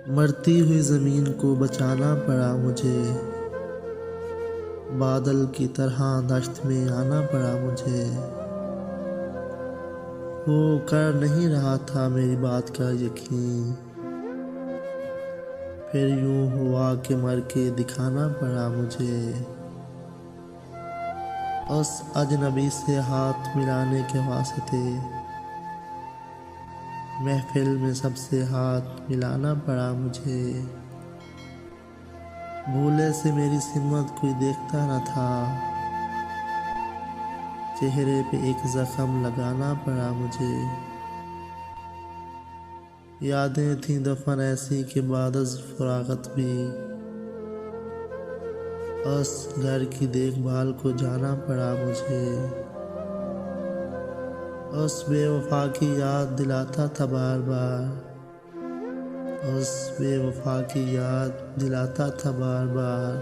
मरती हुई ज़मीन को बचाना पड़ा मुझे, बादल की तरह दश्त में आना पड़ा मुझे। वो कर नहीं रहा था मेरी बात का यकीन, फिर यूं हुआ कि मर के दिखाना पड़ा मुझे। उस अजनबी से हाथ मिलाने के वास्ते महफिल में सबसे हाथ मिलाना पड़ा मुझे। भूले से मेरी सिमत कोई देखता न था, चेहरे पे एक जख्म लगाना पड़ा मुझे। यादें थीं दफन ऐसी के बाद अज़ फरागत भी उस घर की देखभाल को जाना पड़ा मुझे। उस बेवफा की याद दिलाता था बार बार, उस बेवफा की याद दिलाता था बार बार।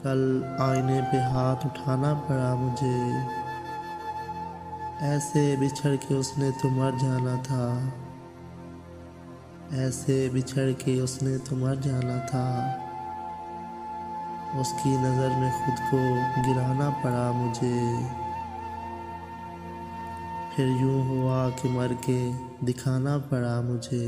कल आईने पे हाथ उठाना पड़ा मुझे, ऐसे बिछड़ के उसने तो मर जाना था, ऐसे बिछड़ के उसने तो मर जाना था। उसकी नज़र में खुद को गिराना पड़ा मुझे, फिर यूं हुआ कि मर के दिखाना पड़ा मुझे।